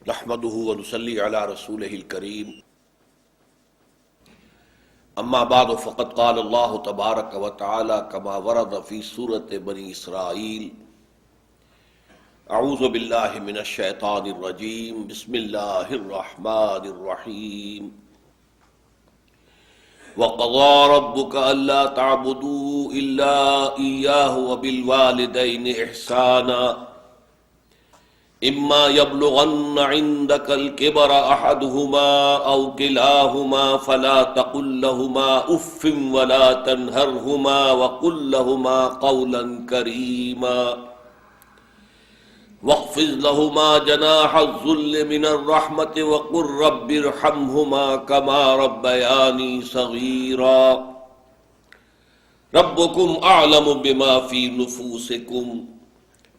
نحمده ونصلي على رسوله الكريم اما بعد فقد قال الله تبارك وتعالى كما ورد في سورة بني اسرائيل اعوذ بالله من الشيطان الرجيم بسم الله الرحمن الرحيم وقضى ربك ألا تعبدوا إلا إياه وبالوالدين إحسانا إما يبلغن عندك الكبر أحدهما أو كلاهما فلا تقل لهما أف ولا تنهرهما وقل لهما قولا كريما واخفض لهما جناح الذل من الرحمة وقل رب ارحمهما كما ربياني صغيرا ربكم أعلم بما في نفوسكم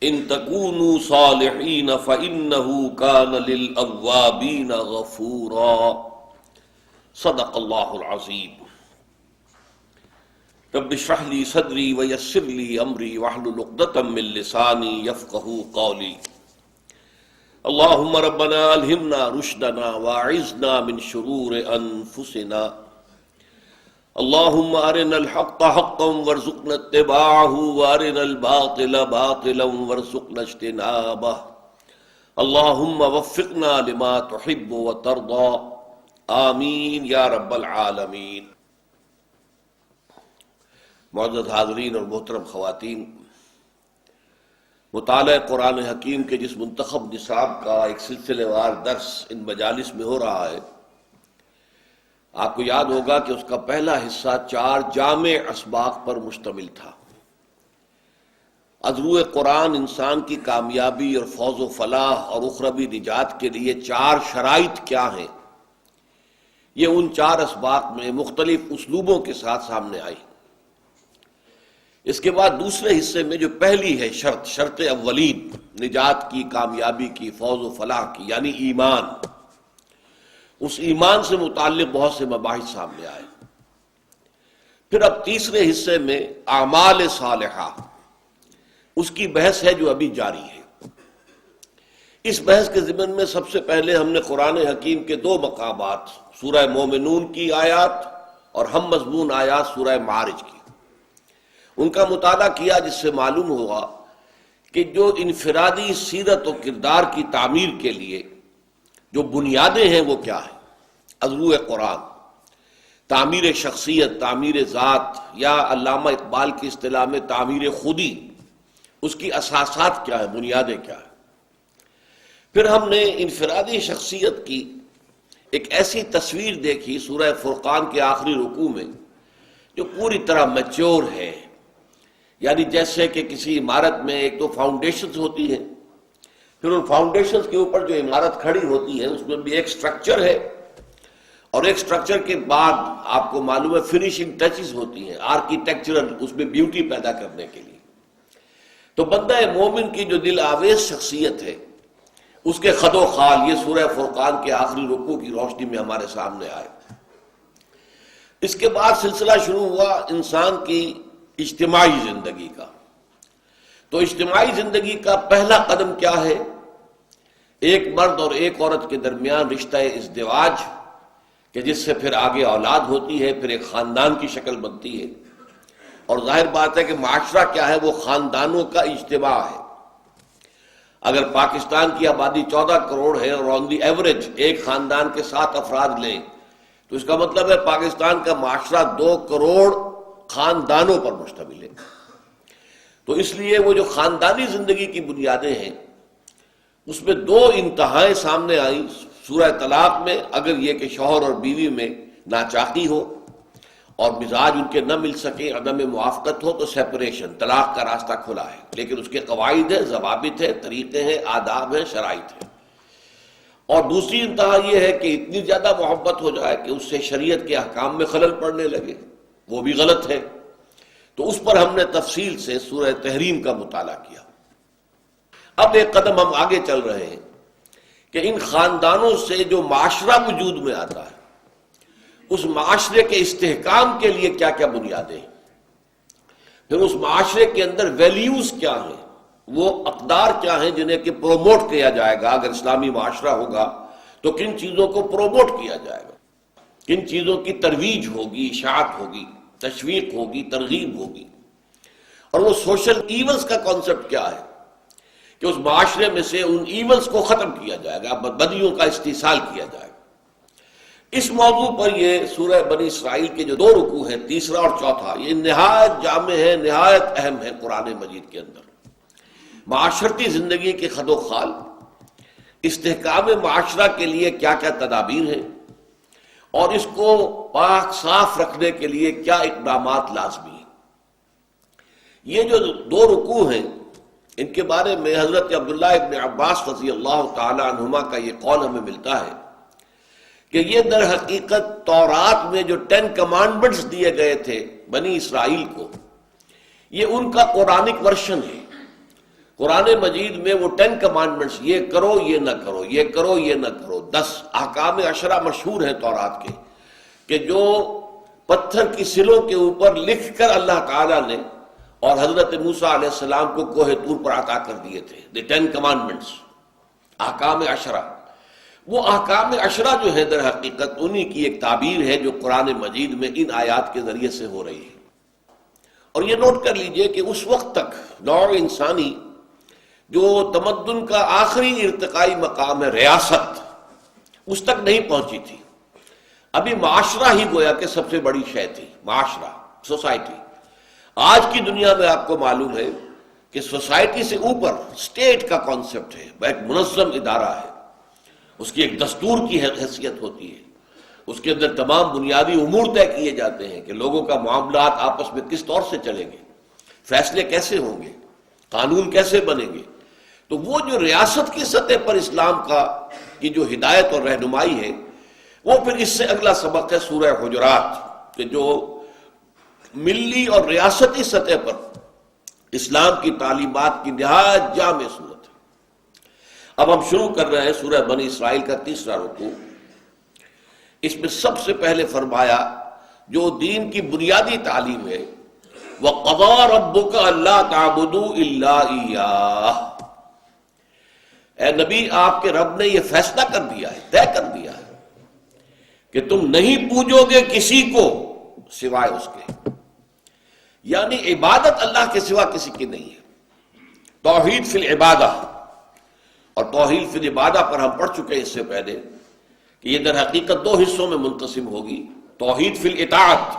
ان تكونوا صالحین فإنه كان للأوابین غفورا صدق اللہ العظیم رب اشرح لي صدری ویسر لي امری واحلل عقدۃ من لسانی یفقہوا قولی اللہم ربنا الہمنا رشدنا واعذنا من شرور انفسنا اللهم ارنا الحق حقا وارزقنا اتباعه وارنا الباطل باطلا وارزقنا اجتنابه اللهم وفقنا لما تحب وترضى آمین یا رب العالمین۔ معزز حاضرین اور محترم خواتین، مطالعہ قرآن حکیم کے جس منتخب نصاب کا ایک سلسلے وار درس ان مجالس میں ہو رہا ہے، آپ کو یاد ہوگا کہ اس کا پہلا حصہ 4 جامع اسباق پر مشتمل تھا۔ از روئے قرآن انسان کی کامیابی اور فوز و فلاح اور اخروی نجات کے لیے 4 شرائط کیا ہیں، یہ ان 4 اسباق میں مختلف اسلوبوں کے ساتھ سامنے آئی۔ اس کے بعد دوسرے حصے میں جو پہلی ہے شرط اولین نجات کی، کامیابی کی، فوز و فلاح کی، یعنی ایمان، اس ایمان سے متعلق بہت سے مباحث سامنے آئے۔ پھر اب تیسرے حصے میں اعمال صالحہ، اس کی بحث ہے جو ابھی جاری ہے۔ اس بحث کے ضمن میں سب سے پہلے ہم نے قرآن حکیم کے 2 مقامات، سورہ مومنون کی آیات اور ہم مضمون آیات سورہ معارج کی، ان کا مطالعہ کیا، جس سے معلوم ہوگا کہ جو انفرادی سیرت و کردار کی تعمیر کے لیے جو بنیادیں ہیں وہ کیا ہیں۔ از روئے قرآن تعمیر شخصیت، تعمیر ذات، یا علامہ اقبال کی اصطلاح میں تعمیر خودی، اس کی اساسات کیا ہیں، بنیادیں کیا ہیں۔ پھر ہم نے انفرادی شخصیت کی ایک ایسی تصویر دیکھی سورہ فرقان کے آخری رکوع میں جو پوری طرح میچور ہے، یعنی جیسے کہ کسی عمارت میں ایک تو فاؤنڈیشنز ہوتی ہیں، پھر ان فاؤنڈیشنز کے اوپر جو عمارت کھڑی ہوتی ہے اس میں بھی ایک سٹرکچر ہے، اور ایک سٹرکچر کے بعد آپ کو معلوم ہے فنیشنگ ٹچز ہوتی ہیں، آرکیٹیکچرل، اس میں بیوٹی پیدا کرنے کے لیے۔ تو بندہ مومن کی جو دل آویز شخصیت ہے، اس کے خد و خال یہ سورہ فرقان کے آخری رکوع کی روشنی میں ہمارے سامنے آئے۔ اس کے بعد سلسلہ شروع ہوا انسان کی اجتماعی زندگی کا۔ تو اجتماعی زندگی کا پہلا قدم کیا ہے؟ ایک مرد اور ایک عورت کے درمیان رشتہ ازدواج، کہ جس سے پھر آگے اولاد ہوتی ہے، پھر ایک خاندان کی شکل بنتی ہے۔ اور ظاہر بات ہے کہ معاشرہ کیا ہے، وہ خاندانوں کا اجتماع ہے۔ اگر پاکستان کی آبادی 14 کروڑ ہے اور آن دی ایوریج ایک خاندان کے 7 افراد لیں، تو اس کا مطلب ہے پاکستان کا معاشرہ 2 کروڑ خاندانوں پر مشتمل ہے۔ تو اس لیے وہ جو خاندانی زندگی کی بنیادیں ہیں، اس میں 2 انتہائیں سامنے آئیں۔ سورہ طلاق میں اگر یہ کہ شوہر اور بیوی میں ناچاقی ہو اور مزاج ان کے نہ مل سکے، عدم موافقت ہو، تو سیپریشن، طلاق کا راستہ کھلا ہے، لیکن اس کے قواعد ہیں، ضوابط ہیں، طریقے ہیں، آداب ہیں، شرائط ہیں۔ اور دوسری انتہا یہ ہے کہ اتنی زیادہ محبت ہو جائے کہ اس سے شریعت کے احکام میں خلل پڑنے لگے، وہ بھی غلط ہے۔ تو اس پر ہم نے تفصیل سے سورہ تحریم کا مطالعہ کیا۔ اب ایک قدم ہم آگے چل رہے ہیں کہ ان خاندانوں سے جو معاشرہ وجود میں آتا ہے، اس معاشرے کے استحکام کے لیے کیا کیا بنیادیں ہیں، پھر اس معاشرے کے اندر ویلیوز کیا ہیں، وہ اقدار کیا ہیں جنہیں کہ پروموٹ کیا جائے گا. اگر اسلامی معاشرہ ہوگا تو کن چیزوں کو پروموٹ کیا جائے گا، کن چیزوں کی ترویج ہوگی، اشاعت ہوگی، تشویق ہوگی، ترغیب ہوگی. اور وہ سوشل ایونز کا کانسیپٹ کیا ہے کہ اس معاشرے میں سے ان ایونز کو ختم کیا جائے گا، بدیوں کا استحصال کیا جائے گا. اس موضوع پر یہ سورہ بنی اسرائیل کے جو 2 رکوع ہیں، تیسرا اور چوتھا، یہ نہایت جامع ہے، نہایت اہم ہے قرآن مجید کے اندر. معاشرتی زندگی کے خد و خال، استحکام معاشرہ کے لیے کیا کیا تدابیر ہیں، اور اس کو پاک صاف رکھنے کے لیے کیا اقدامات لازمی ہیں. یہ جو 2 رکوع ہیں، ان کے بارے میں حضرت عبداللہ ابن عباس رضی اللہ تعالی عنہما کا یہ قول ہمیں ملتا ہے کہ یہ در حقیقت تورات میں جو 10 کمانڈمنٹس دیے گئے تھے بنی اسرائیل کو، یہ ان کا قرآنک ورشن ہے. قرآن مجید میں وہ 10 کمانڈمنٹس، یہ کرو یہ نہ کرو، یہ کرو یہ نہ کرو، 10 احکام عشرہ مشہور ہیں تورات کے، کہ جو پتھر کی سلوں کے اوپر لکھ کر اللہ تعالیٰ نے اور حضرت موسیٰ علیہ السلام کو کوہ طور پر عطا کر دیے تھے. دی 10 کمانڈمنٹس، احکام عشرہ. وہ احکام عشرہ جو ہے در حقیقت انہی کی ایک تعبیر ہے جو قرآن مجید میں ان آیات کے ذریعے سے ہو رہی ہے. اور یہ نوٹ کر لیجئے کہ اس وقت تک نوع انسانی جو تمدن کا آخری ارتقائی مقام ہے ریاست، اس تک نہیں پہنچی تھی. ابھی معاشرہ ہی گویا کہ سب سے بڑی شے تھی، معاشرہ، سوسائٹی. آج کی دنیا میں آپ کو معلوم ہے کہ سوسائٹی سے اوپر اسٹیٹ کا کانسیپٹ ہے، ایک منظم ادارہ ہے، اس کی ایک دستور کی حیثیت ہوتی ہے، اس کے اندر تمام بنیادی امور طے کیے جاتے ہیں کہ لوگوں کا معاملات آپس میں کس طور سے چلیں گے، فیصلے کیسے ہوں گے، قانون کیسے بنیں گے. تو وہ جو ریاست کی سطح پر اسلام کی جو ہدایت اور رہنمائی ہے، وہ پھر اس سے اگلا سبق ہے سورہ حجرات، کہ جو ملی اور ریاستی سطح پر اسلام کی تعلیمات کی نہایت جامع صورت ہے. اب ہم شروع کر رہے ہیں سورہ بنی اسرائیل کا تیسرا رکوع. اس میں سب سے پہلے فرمایا جو دین کی بنیادی تعلیم ہے، وَقَضَىٰ رَبُّكَ أَلَّا تَعْبُدُوا إِلَّا إِيَّاهُ. اے نبی، آپ کے رب نے یہ فیصلہ کر دیا ہے، طے کر دیا ہے کہ تم نہیں پوجو گے کسی کو سوائے اس کے. یعنی عبادت اللہ کے سوا کسی کی نہیں ہے. توحید فی العبادہ، اور توحید فی العبادہ پر ہم پڑھ چکے اس سے پہلے کہ یہ در حقیقت 2 حصوں میں منقسم ہوگی. توحید فی الاطاعت،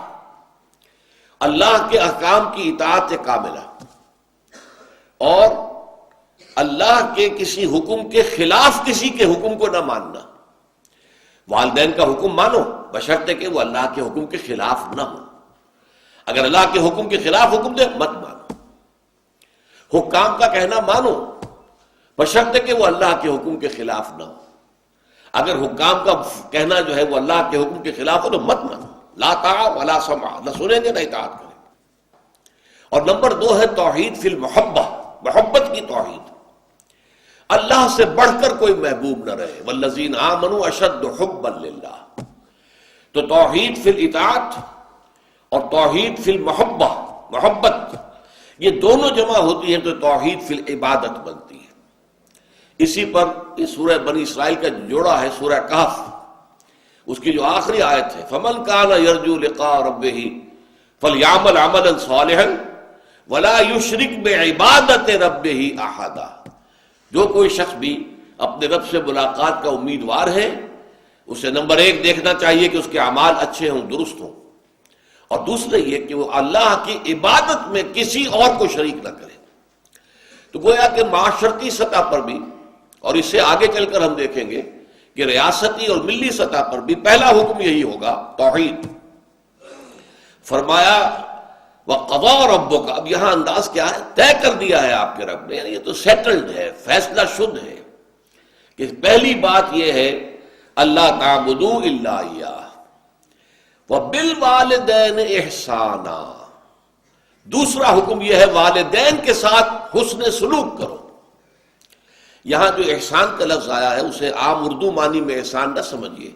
اللہ کے احکام کی اطاعت کاملہ، اور اللہ کے کسی حکم کے خلاف کسی کے حکم کو نہ ماننا. والدین کا حکم مانو بشرطے کہ وہ اللہ کے حکم کے خلاف نہ ہو. اگر اللہ کے حکم کے خلاف حکم دے مت مانو. حکام کا کہنا مانو بشرطے کہ وہ اللہ کے حکم کے خلاف نہ ہو. اگر حکام کا کہنا جو ہے وہ اللہ کے حکم کے خلاف ہو تو مت مانو. لا طاعة ولا سمع، نہ سنیں گے نہ اطاعت کریں. اور نمبر 2 ہے توحید فی المحبہ، محبت کی توحید. اللہ سے بڑھ کر کوئی محبوب نہ رہے. والذین آمنوا اشد حبا للہ. تو توحید فی الاطاعت اور توحید فی المحبہ، محبت، یہ دونوں جمع ہوتی ہیں تو توحید فی العبادت بنتی ہے. اسی پر اس سورہ بنی اسرائیل کا جوڑا ہے سورہ کہف، اس کی جو آخری آیت ہے فَمَنْ كَانَ يَرْجُو لِقَاءَ رَبِّهِ فَلْيَعْمَلْ عَمَلًا صَالِحًا وَلَا يُشْرِكْ بِعِبَادَةِ رَبِّهِ أَحَدًا. جو کوئی شخص بھی اپنے رب سے ملاقات کا امیدوار ہے، اسے نمبر 1 دیکھنا چاہیے کہ اس کے اعمال اچھے ہوں، درست ہوں، اور دوسرے یہ کہ وہ اللہ کی عبادت میں کسی اور کو شریک نہ کرے. تو گویا کہ معاشرتی سطح پر بھی، اور اس سے آگے چل کر ہم دیکھیں گے کہ ریاستی اور ملی سطح پر بھی پہلا حکم یہی ہوگا، توحید. فرمایا وَقَضَىٰ رَبُّكَ. اب یہاں انداز کیا ہے؟ طے کر دیا ہے آپ کے رب نے، یعنی یہ تو سیٹلڈ ہے، فیصلہ شد ہے کہ پہلی بات یہ ہے اللہ تعبدوا الا اياه وبالوالدین احسانا. دوسرا حکم یہ ہے والدین کے ساتھ حسن سلوک کرو. یہاں جو احسان کا لفظ آیا ہے اسے عام اردو معنی میں احسان نہ سمجھیے.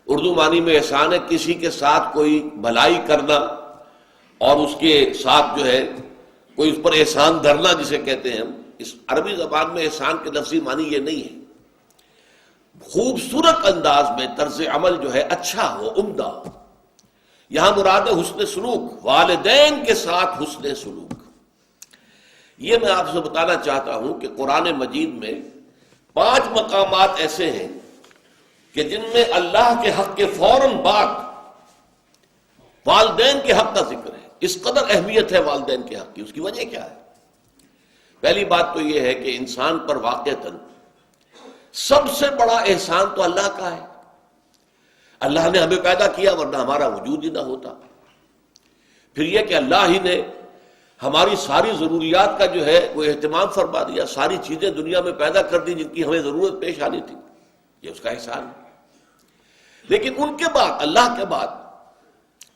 اردو معنی میں احسان ہے کسی کے ساتھ کوئی بھلائی کرنا اور اس کے ساتھ جو ہے کوئی اس پر احسان دھرنا جسے کہتے ہیں ہم، اس عربی زبان میں احسان کے لفظی معنی یہ نہیں ہے، خوبصورت انداز میں طرز عمل جو ہے اچھا ہو، عمدہ ہو۔ یہاں مراد ہے حسن سلوک، والدین کے ساتھ حسن سلوک۔ یہ میں آپ سے بتانا چاہتا ہوں کہ قرآن مجید میں 5 مقامات ایسے ہیں کہ جن میں اللہ کے حق کے فوراً بعد والدین کے حق کا ذکر ہے۔ اس قدر اہمیت ہے والدین کے حق کی، اس کی وجہ کیا ہے؟ پہلی بات تو یہ ہے کہ انسان پر واقعتاً سب سے بڑا احسان تو اللہ کا ہے۔ اللہ نے ہمیں پیدا کیا، ورنہ ہمارا وجود ہی نہ ہوتا۔ پھر یہ کہ اللہ ہی نے ہماری ساری ضروریات کا جو ہے وہ اہتمام فرما دیا، ساری چیزیں دنیا میں پیدا کر دی جن کی ہمیں ضرورت پیش آنی تھی، یہ اس کا احسان ہے۔ لیکن ان کے بعد، اللہ کے بعد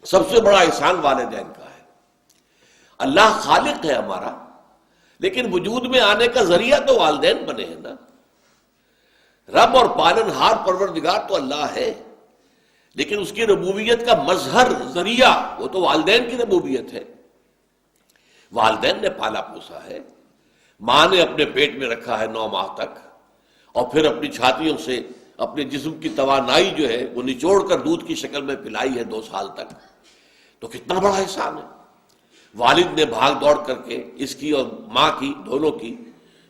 سب سے بڑا احسان والدین کا ہے۔ اللہ خالق ہے ہمارا، لیکن وجود میں آنے کا ذریعہ تو والدین بنے ہیں نا۔ رب اور پالنہار پروردگار تو اللہ ہے، لیکن اس کی ربوبیت کا مظہر، ذریعہ، وہ تو والدین کی ربوبیت ہے۔ والدین نے پالا پوسا ہے، ماں نے اپنے پیٹ میں رکھا ہے 9 ماہ تک، اور پھر اپنی چھاتیوں سے اپنے جسم کی توانائی جو ہے وہ نچوڑ کر دودھ کی شکل میں پلائی ہے 2 سال تک۔ تو کتنا بڑا احسان ہے۔ والد نے بھاگ دوڑ کر کے اس کی اور ماں کی، دونوں کی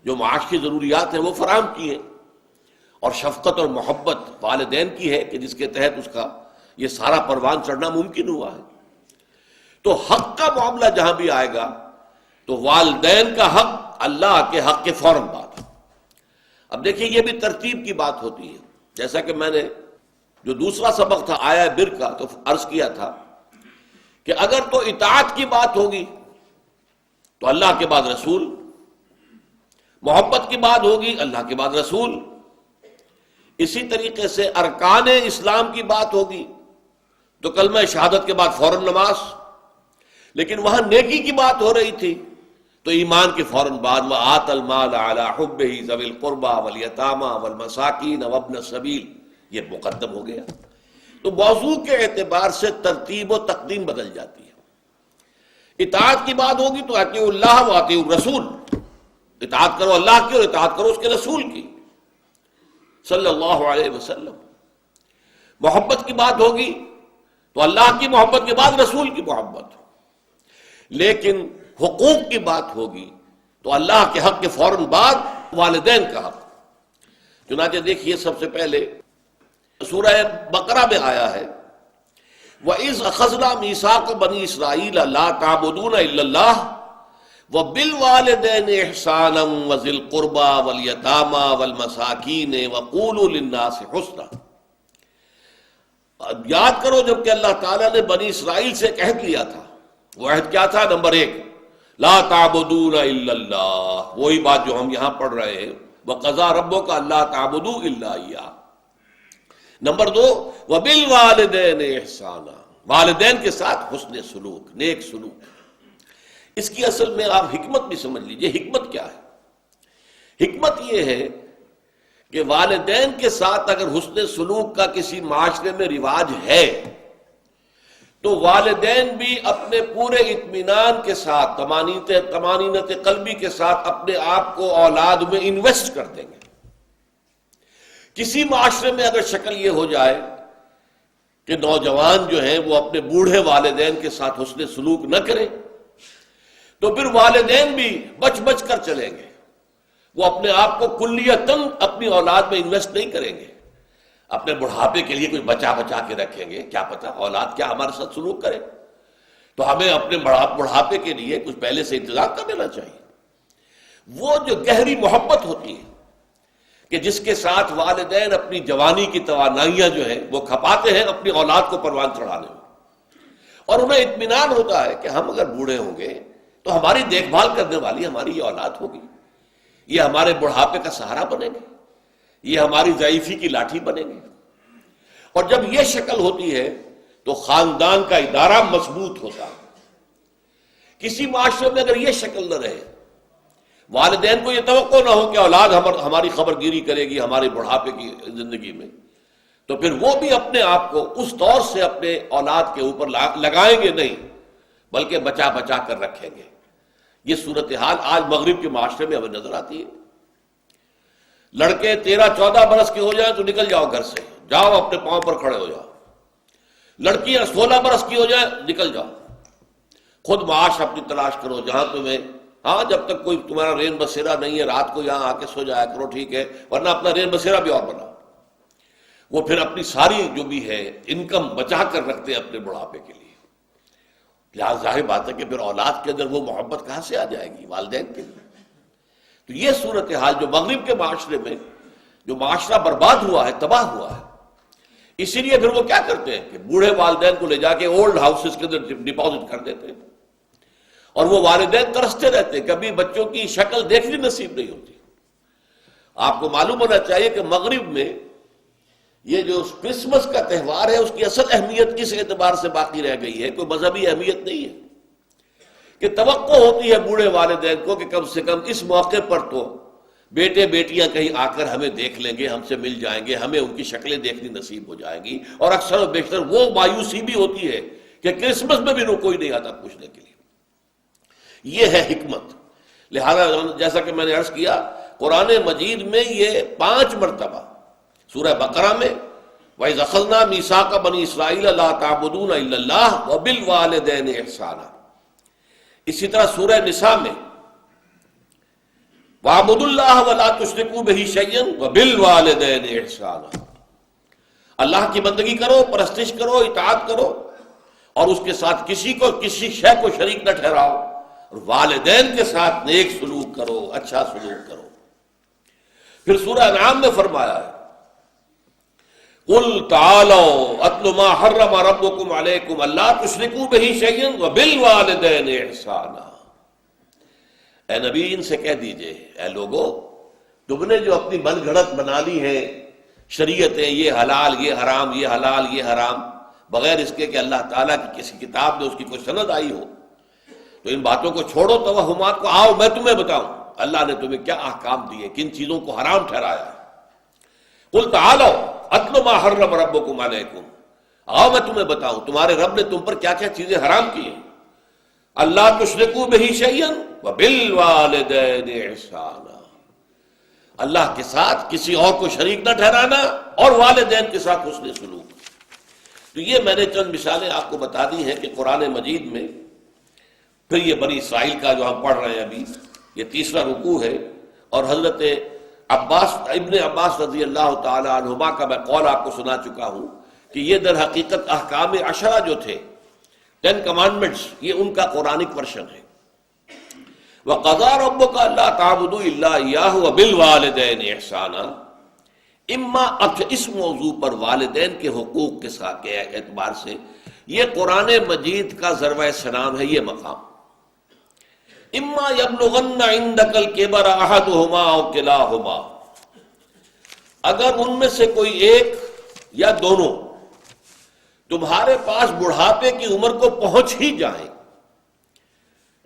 جو معاش کی ضروریات ہیں وہ فراہم کی ہیں، اور شفقت اور محبت والدین کی ہے کہ جس کے تحت اس کا یہ سارا پروان چڑھنا ممکن ہوا ہے۔ تو حق کا معاملہ جہاں بھی آئے گا تو والدین کا حق اللہ کے حق کے فوراً بعد۔ اب دیکھیے یہ بھی ترتیب کی بات ہوتی ہے، جیسا کہ میں نے جو دوسرا سبق تھا آیا بر کا تو عرض کیا تھا کہ اگر تو اطاعت کی بات ہوگی تو اللہ کے بعد رسول، محبت کی بات ہوگی اللہ کے بعد رسول، اسی طریقے سے ارکان اسلام کی بات ہوگی تو کلمہ شہادت کے بعد فوراً نماز، لیکن وہاں نیکی کی بات ہو رہی تھی تو ایمان کے فوراً بعد وَآتَ الْمَالَ عَلَىٰ حُبِّهِ ذَوِي الْقُرْبَىٰ وَالْيَتَامَىٰ وَالْمَسَاكِينَ وَابْنَ السَّبِيلِ، یہ مقدم ہو گیا۔ تو موضوع کے اعتبار سے ترتیب و تقدیم بدل جاتی ہے۔ اطاعت کی بات ہوگی تو اطیعوا اللہ و اطیعوا الرسول، اطاعت کرو اللہ کی اور اطاعت کرو اس کے رسول کی صلی اللہ علیہ وسلم۔ محبت کی بات ہوگی تو اللہ کی محبت کے بعد رسول کی محبت، لیکن حقوق کی بات ہوگی تو اللہ کے حق کے فوراً بعد والدین کا حق۔ چنانچہ دیکھیے سب سے پہلے سورہ بقرہ میں آیا ہے وَإِذْ أَخَذْنَا مِيثَاقَ بَنِي إِسْرَائِيلَ لَا تَعْبُدُونَ إِلَّا اللَّهَ وَبِالْوَالِدَيْنِ إِحْسَانًا وَذِي الْقُرْبَىٰ وَالْيَتَامَىٰ وَالْمَسَاكِينِ وَقُولُوا لِلنَّاسِ حُسْنًا۔ یاد کرو جب کہ اللہ تعالیٰ نے بنی اسرائیل سے ایک عہد لیا تھا۔ وہ عہد کیا تھا؟ نمبر 1 لا تعبدون الا اللہ، وہی بات جو ہم یہاں پڑھ رہے ہیں وَقَضَىٰ رَبُّكَ أَلَّا تَعْبُدُوا إِلَّا إِيَّاهُ۔ نمبر 2 وَبِالْوَالِدَيْنِ إِحْسَانًا، والدین کے ساتھ حسن سلوک، نیک سلوک۔ اس کی اصل میں آپ حکمت بھی سمجھ لیجئے۔ حکمت کیا ہے؟ حکمت یہ ہے کہ والدین کے ساتھ اگر حسن سلوک کا کسی معاشرے میں رواج ہے تو والدین بھی اپنے پورے اطمینان کے ساتھ، طمانینت قلبی کے ساتھ اپنے آپ کو اولاد میں انویسٹ کر دیں گے۔ کسی معاشرے میں اگر شکل یہ ہو جائے کہ نوجوان جو ہیں وہ اپنے بوڑھے والدین کے ساتھ حسن سلوک نہ کریں تو پھر والدین بھی بچ بچ کر چلیں گے، وہ اپنے آپ کو کلیتاً اپنی اولاد میں انویسٹ نہیں کریں گے، اپنے بڑھاپے کے لیے کچھ بچا بچا کے رکھیں گے۔ کیا پتہ اولاد کیا ہمارے ساتھ سلوک کرے، تو ہمیں اپنے بڑھاپے کے لیے کچھ پہلے سے انتظام کر لینا چاہیے۔ وہ جو گہری محبت ہوتی ہے کہ جس کے ساتھ والدین اپنی جوانی کی توانائیاں جو ہیں وہ کھپاتے ہیں اپنی اولاد کو پروان چڑھانے میں، اور انہیں اطمینان ہوتا ہے کہ ہم اگر بوڑھے ہوں گے تو ہماری دیکھ بھال کرنے والی ہماری یہ اولاد ہوگی، یہ ہمارے بڑھاپے کا سہارا بنیں گے، یہ ہماری ضعیفی کی لاٹھی بنیں گے۔ اور جب یہ شکل ہوتی ہے تو خاندان کا ادارہ مضبوط ہوتا ہے۔ کسی معاشرے میں اگر یہ شکل نہ رہے، والدین کو یہ توقع نہ ہو کہ اولاد ہماری خبر گیری کرے گی ہمارے بڑھاپے کی زندگی میں، تو پھر وہ بھی اپنے آپ کو اس طور سے اپنے اولاد کے اوپر لگائیں گے نہیں، بلکہ بچا بچا کر رکھیں گے۔ یہ صورتحال آج مغرب کے معاشرے میں ہمیں نظر آتی ہے. لڑکے 13-14 برس کے ہو جائیں تو نکل جاؤ گھر سے، جاؤ اپنے پاؤں پر کھڑے ہو جاؤ. لڑکیاں 16 برس کی ہو جائیں نکل جاؤ، خود معاش اپنی تلاش کرو جہاں تمہیں، ہاں جب تک کوئی تمہارا رین بسیرا نہیں ہے رات کو یہاں آ کے سو جایا کرو، ٹھیک ہے، ورنہ اپنا رین بسیرا بھی اور بناؤ. وہ پھر اپنی ساری جو بھی ہے انکم بچا کر رکھتے ہیں اپنے بڑھاپے کے لیے. لہٰذا ظاہر بات ہے کہ پھر اولاد کے اندر وہ محبت کہاں سے آ جائے گی والدین کے لیے. تو یہ صورتحال جو مغرب کے معاشرے میں جو معاشرہ برباد ہوا ہے، تباہ ہوا ہے، اسی لیے پھر وہ کیا کرتے ہیں کہ بوڑھے والدین کو لے جا کے اولڈ ہاؤسز کے اندر ڈپازٹ کر دیتے ہیں، اور وہ والدین ترستے رہتے ہیں، کبھی بچوں کی شکل دیکھنی نصیب نہیں ہوتی. آپ کو معلوم ہونا چاہیے کہ مغرب میں یہ جو کرسمس کا تہوار ہے اس کی اصل اہمیت کس اعتبار سے باقی رہ گئی ہے، کوئی مذہبی اہمیت نہیں ہے، کہ توقع ہوتی ہے بوڑھے والدین کو کہ کم سے کم اس موقع پر تو بیٹے بیٹیاں کہیں آ کر ہمیں دیکھ لیں گے، ہم سے مل جائیں گے، ہمیں ان کی شکلیں دیکھنی نصیب ہو جائے گی. اور اکثر و بیشتر وہ مایوسی بھی ہوتی ہے کہ کرسمس میں بھی کوئی نہیں آتا پوچھنے کے لیے. یہ ہے حکمت. لہذا جیسا کہ میں نے عرض کیا، قرآن مجید میں یہ 5 مرتبہ سورہ بقرہ میں وَإِذْ أَخَذْنَا مِيثَاقَ بَنِي إِسْرَائِيلَ لَا تَعْبُدُونَ إِلَّا اللَّهَ وَبِالْوَالِدَيْنِ إِحْسَانًا. اسی طرح سورہ نساء میں وَاعْبُدُوا اللَّهَ وَلَا تُشْرِكُوا بِهِ شَيْئًا وَبِالْوَالِدَيْنِ إِحْسَانًا. اللہ کی بندگی کرو، پرستش کرو، اطاعت کرو، اور اس کے ساتھ کسی شے کو شریک نہ ٹھہراؤ، اور والدین کے ساتھ نیک سلوک کرو، اچھا سلوک کرو. پھر سورہ انعام میں فرمایا ہے قُلْ تَعَالَوْا أَتْلُ مَا حَرَّمَ رَبُّكُمْ عَلَيْكُمْ أَلَّا تُشْرِكُوا بِهِ شَيْئًا وَبِالْوَالِدَيْنِ إِحْسَانًا. اے نبی ان سے کہہ دیجئے، اے لوگو تم نے جو اپنی من گھڑت بنا لی ہیں شریعتیں، یہ حلال یہ حرام، یہ حلال یہ حرام، بغیر اس کے کہ اللہ تعالیٰ کی کسی کتاب میں اس کی کوئی سند آئی ہو، تو ان باتوں کو چھوڑو، توہمات کو. آؤ میں تمہیں بتاؤں اللہ نے تمہیں کیا احکام دیے، کن چیزوں کو حرام ٹھہرایا ہے. قُلْ تَعَالَوْا أَتْلُ مَا حَرَّمَ رَبُّكُمْ عَلَيْكُمْ. آؤ میں تمہیں بتاؤں تمہارے رب نے تم پر کیا کیا چیزیں حرام کی ہیں. اللہ تشرکوا بہ شیئا وبالوالدین احسانا، اللہ کے ساتھ کسی اور کو شریک نہ ٹھہرانا، اور والدین کے ساتھ حسن سلوک. تو یہ میں نے چند مثالیں آپ کو بتا دی ہیں کہ قرآن مجید میں پھر یہ بنی اسرائیل کا جو ہم پڑھ رہے ہیں ابھی، یہ 3واں رکوع ہے. اور حضرت ابن عباس رضی اللہ تعالی عنہما کا میں قول آپ کو سنا چکا ہوں کہ یہ در حقیقت احکام 10 جو تھے، 10 کمانڈمنٹس، یہ ان کا قرآنک ورشن ہے. وَقَضَىٰ رَبُّكَ أَلَّا تَعْبُدُوا إِلَّا إِيَّاهُ وَبِالْوَالِدَيْنِ إِحْسَانًا. اس موضوع پر والدین کے حقوق کے ساتھ کے اعتبار سے یہ قرآن مجید کا ذروۂ سلام ہے. یہ مقام اما یبلغن عندک الکبر احدہما او کلاہما، اگر ان میں سے کوئی ایک یا دونوں تمہارے پاس بڑھاپے کی عمر کو پہنچ ہی جائیں،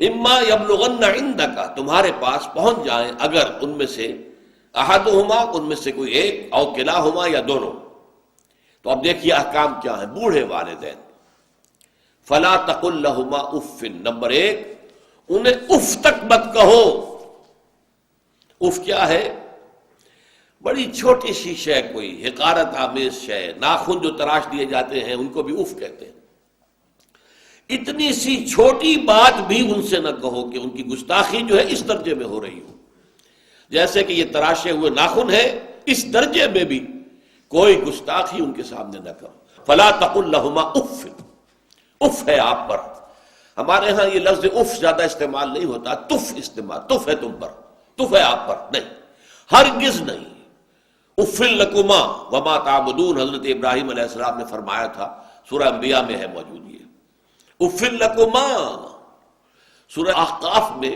اما یبلغن عندک تمہارے پاس پہنچ جائیں اگر ان میں سے احدہما ان میں سے کوئی ایک او کلاہما یا دونوں. تو اب دیکھیے احکام کیا ہیں. بوڑھے والدین، فلا تقل لہما اف. نمبر 1، انہیں اف تک مت کہو. اف کیا ہے؟ بڑی چھوٹی سی شے، کوئی حقارت آمیز شے، ناخن جو تراش دیے جاتے ہیں ان کو بھی اف کہتے ہیں. اتنی سی چھوٹی بات بھی ان سے نہ کہو کہ ان کی گستاخی جو ہے اس درجے میں ہو رہی ہو. جیسے کہ یہ تراشے ہوئے ناخن ہے، اس درجے میں بھی کوئی گستاخی ان کے سامنے نہ کرو. فلا تقل لہما اف. اف ہے آپ پر. ہمارے ہاں یہ لفظ اف زیادہ استعمال نہیں ہوتا، تف استعمال. تف ہے تم پر، تف ہے آپ پر. نہیں، ہرگز نہیں. اف لکما وما تعبدون، حضرت ابراہیم علیہ السلام نے فرمایا تھا، سورہ انبیاء میں ہے موجود یہ. اف لکما. سورہ احقاف میں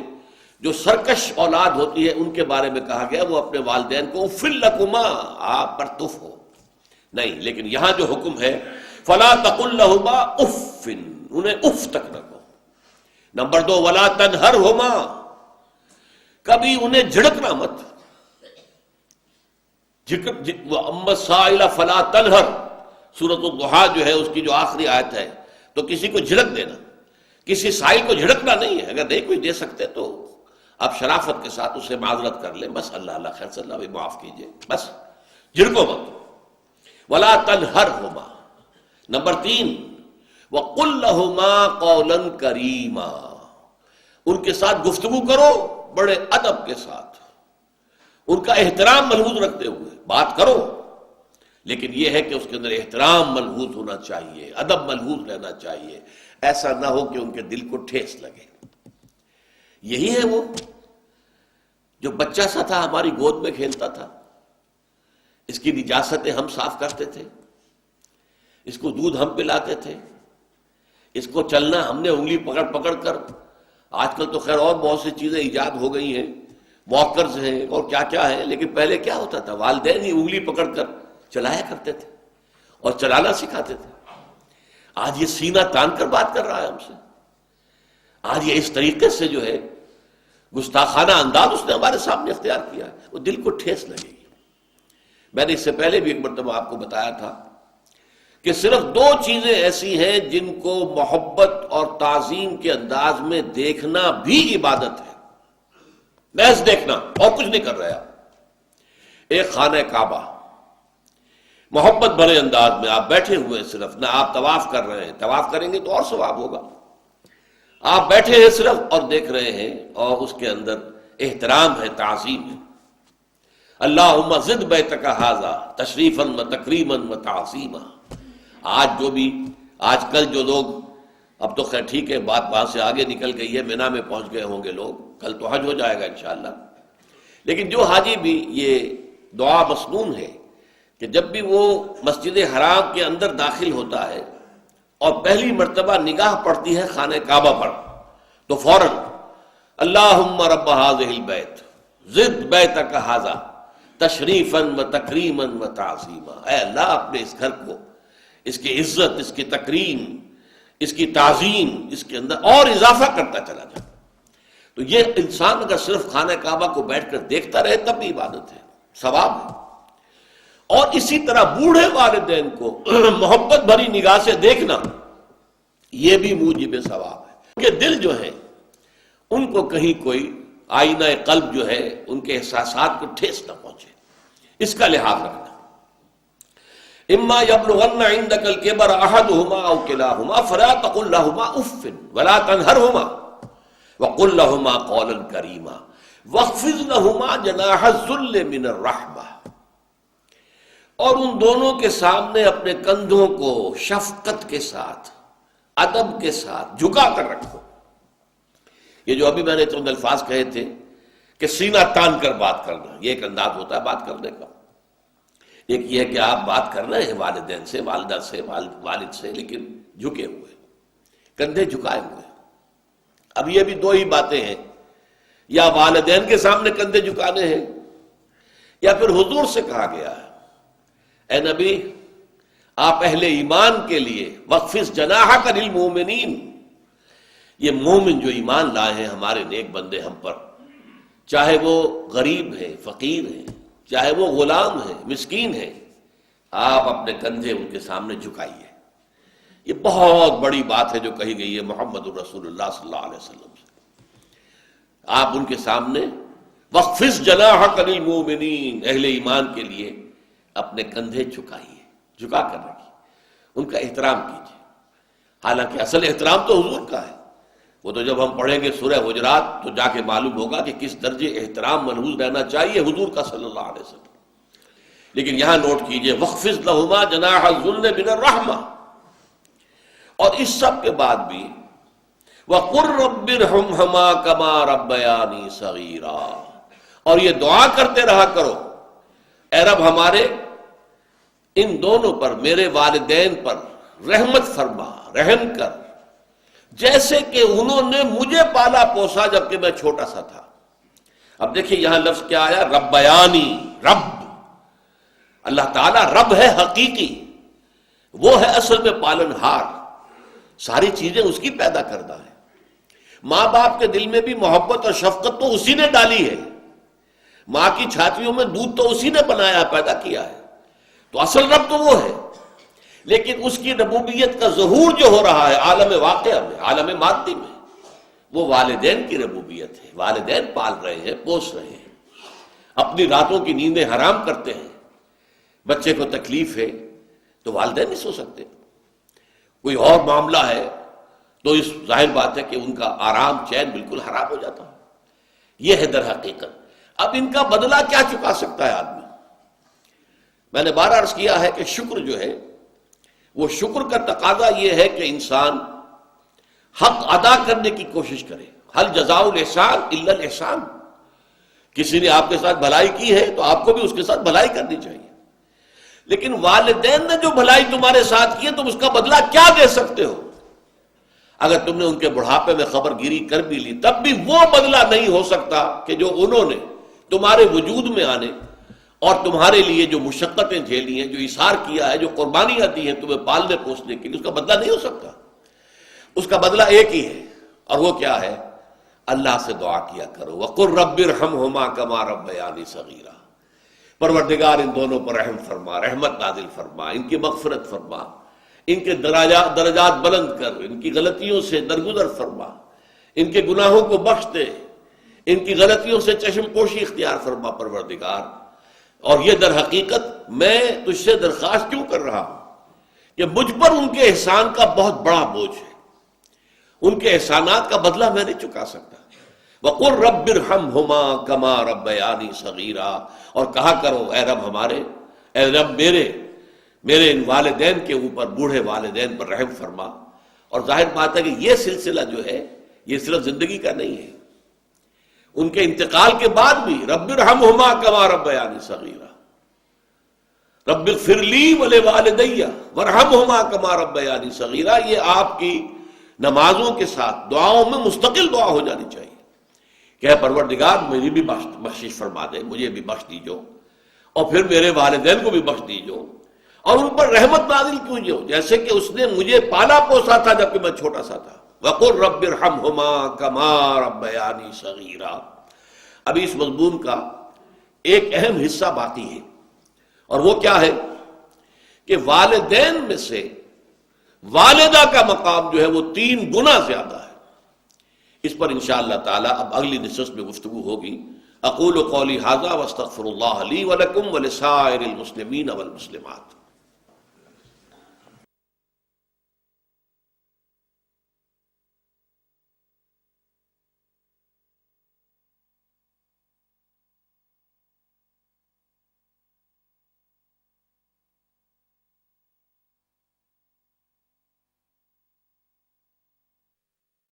جو سرکش اولاد ہوتی ہے ان کے بارے میں کہا گیا وہ اپنے والدین کو اف لکما، آپ پر تف ہو. نہیں، لیکن یہاں جو حکم ہے فلا تقل لہما اف، انہیں اف تک نہ کہو. نمبر 2، ولا تنہرہما، کبھی انہیں جھڑکنا مت. اما السائل فلا تنہر، سورۃ الضحیٰ جو ہے اس کی جو آخری آیت ہے، تو کسی کو جھڑک دینا، کسی سائل کو جھڑکنا نہیں ہے، اگر نہیں کوئی دے سکتے تو آپ شرافت کے ساتھ اسے معذرت کر لیں، بس اللہ اللہ خیر صلی اللہ بھی معاف کیجئے، بس جھڑکو مت۔ ولا تنہرہما، نمبر 3، وقل لہما قولا کریما، ان کے ساتھ گفتگو کرو بڑے ادب کے ساتھ، ان کا احترام ملحوظ رکھتے ہوئے بات کرو، لیکن یہ ہے کہ اس کے اندر احترام ملحوظ ہونا چاہیے، ادب ملحوظ رہنا چاہیے، ایسا نہ ہو کہ ان کے دل کو ٹھیس لگے۔ یہی ہے وہ جو بچہ سا تھا ہماری گود میں کھیلتا تھا، اس کی نجاستیں ہم صاف کرتے تھے، اس کو دودھ ہم پلاتے تھے، اس کو چلنا ہم نے انگلی پکڑ پکڑ کر، آج کل تو خیر اور بہت سی چیزیں ایجاد ہو گئی ہیں، واکرز ہیں اور کیا کیا ہے، لیکن پہلے کیا ہوتا تھا، والدین ہی انگلی پکڑ کر چلایا کرتے تھے اور چلانا سکھاتے تھے۔ آج یہ سینہ تان کر بات کر رہا ہے ہم سے، آج یہ اس طریقے سے جو ہے گستاخانہ انداز اس نے ہمارے سامنے اختیار کیا ہے، وہ دل کو ٹھیس لگے گی۔ میں نے اس سے پہلے بھی ایک مرتبہ آپ کو بتایا تھا کہ صرف 2 چیزیں ایسی ہیں جن کو محبت اور تعظیم کے انداز میں دیکھنا بھی عبادت ہے، محض دیکھنا اور کچھ نہیں کر رہا۔ ایک خانہ کعبہ، محبت بھرے انداز میں آپ بیٹھے ہوئے، صرف نہ آپ طواف کر رہے ہیں، طواف کریں گے تو اور ثواب ہوگا، آپ بیٹھے ہیں صرف اور دیکھ رہے ہیں، اور اس کے اندر احترام ہے، تعظیم ہے۔ اللہم زد بیتک ھذا تشریفا و تکریما و تعظیما۔ آج کل جو لوگ، اب تو خیر ٹھیک ہے بات وہاں سے آگے نکل گئی ہے، مینا میں پہنچ گئے ہوں گے لوگ، کل تو حج ہو جائے گا انشاءاللہ، لیکن جو حاجی بھی یہ دعا مسنون ہے کہ جب بھی وہ مسجد حرام کے اندر داخل ہوتا ہے اور پہلی مرتبہ نگاہ پڑتی ہے خانہ کعبہ پر، تو فوراً اللہم رب ھذہ البیت زد بیتک ھذا تشریفا و تکریما و تعظیما، اے اللہ اپنے اس گھر کو، اس کی عزت، اس کی تکریم، اس کی تعظیم، اس کے اندر اور اضافہ کرتا چلا جائے۔ تو یہ انسان اگر صرف خانہ کعبہ کو بیٹھ کر دیکھتا رہے تب بھی عبادت ہے، ثواب ہے۔ اور اسی طرح بوڑھے والدین کو محبت بھری نگاہ سے دیکھنا، یہ بھی موجب ثواب ہے، کہ دل جو ہے ان کو کہیں کوئی آئینہ قلب جو ہے ان کے احساسات کو ٹھیس نہ پہنچے، اس کا لحاظ رکھنا۔ اما یبلغن عندک الکبر احدہما او کلاہما فلا تقل لہما اف ولا تنہرہما وقل لہما قولا کریما واخفض لہما جناح الذل من الرحمہ، اور ان دونوں کے سامنے اپنے کندھوں کو شفقت کے ساتھ، ادب کے ساتھ جھکا کر رکھو۔ یہ جو ابھی میں نے چند الفاظ کہے تھے کہ سینہ تان کر بات کرنا، یہ ایک انداز ہوتا ہے بات کرنے کا۔ ایک یہ ہے کہ آپ بات کر رہے ہیں والدین سے، والدہ سے، والد سے، لیکن جھکے ہوئے، کندھے جھکائے ہوئے۔ اب یہ بھی 2 ہی باتیں ہیں، یا والدین کے سامنے کندھے جھکانے ہیں، یا پھر حضور سے کہا گیا ہے اے نبی آپ اہل ایمان کے لیے وَخْفِضْ جَنَاحَكَ لِلْمُؤْمِنِينَ، یہ مومن جو ایمان لائے ہیں ہمارے نیک بندے ہم پر، چاہے وہ غریب ہیں، فقیر ہیں، چاہے وہ غلام ہیں، مسکین ہیں، آپ اپنے کندھے ان کے سامنے جھکائیے۔ یہ بہت بڑی بات ہے جو کہی گئی ہے محمد الرسول اللہ صلی اللہ علیہ وسلم سے۔ آپ ان کے سامنے وَخْفِضْ جَنَاحَكَ لِلْمُؤْمِنِينَ، اہل ایمان کے لیے اپنے کندھے جھکائیے، جھکا کر رکھیے، ان کا احترام کیجیے۔ حالانکہ اصل احترام تو حضور کا ہے، وہ تو جب ہم پڑھیں گے سورہ حجرات تو جا کے معلوم ہوگا کہ کس درجے احترام ملحوظ رہنا چاہیے حضور کا صلی اللہ علیہ وسلم۔ لیکن یہاں نوٹ کیجئے وَخْفِضْ لَهُمَا جَنَاحَ الذُّلِّ مِنَ الرَّحْمَةِ، اور اس سب کے بعد بھی وَقُلْ رَبِّ ارْحَمْهُمَا كَمَا رَبَّيَانِي صَغِيرًا، اور یہ دعا کرتے رہا کرو اے رب ہمارے ان دونوں پر، میرے والدین پر رحمت فرما، رحم کر، جیسے کہ انہوں نے مجھے پالا پوسا جبکہ میں چھوٹا سا تھا۔ اب دیکھیں یہاں لفظ کیا آیا، ربیانی، رب، اللہ تعالیٰ رب ہے حقیقی، وہ ہے اصل میں پالن ہار، ساری چیزیں اس کی پیدا کردہ ہے۔ ماں باپ کے دل میں بھی محبت اور شفقت تو اسی نے ڈالی ہے، ماں کی چھاتیوں میں دودھ تو اسی نے بنایا، پیدا کیا ہے، تو اصل رب تو وہ ہے۔ لیکن اس کی ربوبیت کا ظہور جو ہو رہا ہے عالم واقعہ میں، عالم مادی میں، وہ والدین کی ربوبیت ہے۔ والدین پال رہے ہیں، پوس رہے ہیں، اپنی راتوں کی نیندیں حرام کرتے ہیں، بچے کو تکلیف ہے تو والدین نہیں سو سکتے، کوئی اور معاملہ ہے تو اس ظاہر بات ہے کہ ان کا آرام چین بالکل حرام ہو جاتا ہے۔ یہ ہے در حقیقت۔ اب ان کا بدلہ کیا چکا سکتا ہے آدمی؟ میں نے بار عرض کیا ہے کہ شکر جو ہے وہ شکر کا تقاضا یہ ہے کہ انسان حق ادا کرنے کی کوشش کرے۔ حل جزاء الاحسان الا الاحسان، کسی نے آپ کے ساتھ بھلائی کی ہے تو آپ کو بھی اس کے ساتھ بھلائی کرنی چاہیے، لیکن والدین نے جو بھلائی تمہارے ساتھ کی ہے تم اس کا بدلہ کیا دے سکتے ہو؟ اگر تم نے ان کے بڑھاپے میں خبر گیری کر بھی لی تب بھی وہ بدلہ نہیں ہو سکتا کہ جو انہوں نے تمہارے وجود میں آنے اور تمہارے لیے جو مشقتیں جھیلی ہیں، جو ایثار کیا ہے، جو قربانیاں دی ہیں تمہیں پالنے پوسنے کے لیے، اس کا بدلہ نہیں ہو سکتا۔ اس کا بدلہ ایک ہی ہے، اور وہ کیا ہے؟ اللہ سے دعا کیا کرو، وَقُلْ رَبِّ ارْحَمْهُمَا كَمَا رَبَّيَانِي صَغِيرًا، پروردگار ان دونوں پر رحم فرما، رحمت نازل فرما، ان کی مغفرت فرما، ان کے درجات بلند کر، ان کی غلطیوں سے درگزر فرما، ان کے گناہوں کو بخش دے، ان کی غلطیوں سے چشم پوشی اختیار فرما پروردگار۔ اور یہ در حقیقت میں تجھ سے درخواست کیوں کر رہا ہوں کہ مجھ پر ان کے احسان کا بہت بڑا بوجھ ہے، ان کے احسانات کا بدلہ میں نہیں چکا سکتا۔ وَقُلْ رَبِّ ارْحَمْهُمَا كَمَا رَبَّيَانِي صَغِيرًا، اور کہا کرو اے رب ہمارے، اے رب میرے ان والدین کے اوپر، بوڑھے والدین پر رحم فرما۔ اور ظاہر بات ہے کہ یہ سلسلہ جو ہے یہ صرف زندگی کا نہیں ہے، ان کے انتقال کے بعد بھی رب ارحمہما کما ربیانی صغیرا، رب اغفر لی ولوالدی وارحمہما کما ربیانی صغیرا، یہ آپ کی نمازوں کے ساتھ دعاؤں میں مستقل دعا ہو جانی چاہیے کہ اے پروردگار مجھے بھی بخشش فرما دے، مجھے بھی بخش دیجو، اور پھر میرے والدین کو بھی بخش دیجو، اور ان پر رحمت نازل کیجو جیسے کہ اس نے مجھے پالا پوسا تھا جبکہ میں چھوٹا سا تھا۔ وَقُلْ رَبِّ ارْحَمْهُمَا كَمَا رَبَّيَانِي صَغِيرًا۔ ابھی اس مضمون کا ایک اہم حصہ باقی ہے، اور وہ کیا ہے کہ والدین میں سے والدہ کا مقام جو ہے وہ 3 گنا زیادہ ہے۔ اس پر انشاءاللہ تعالی اب اگلی نشست میں گفتگو ہوگی۔ اقول قولی ھذا واستغفر اللہ لی ولکم ولسائر المسلمین والمسلمات۔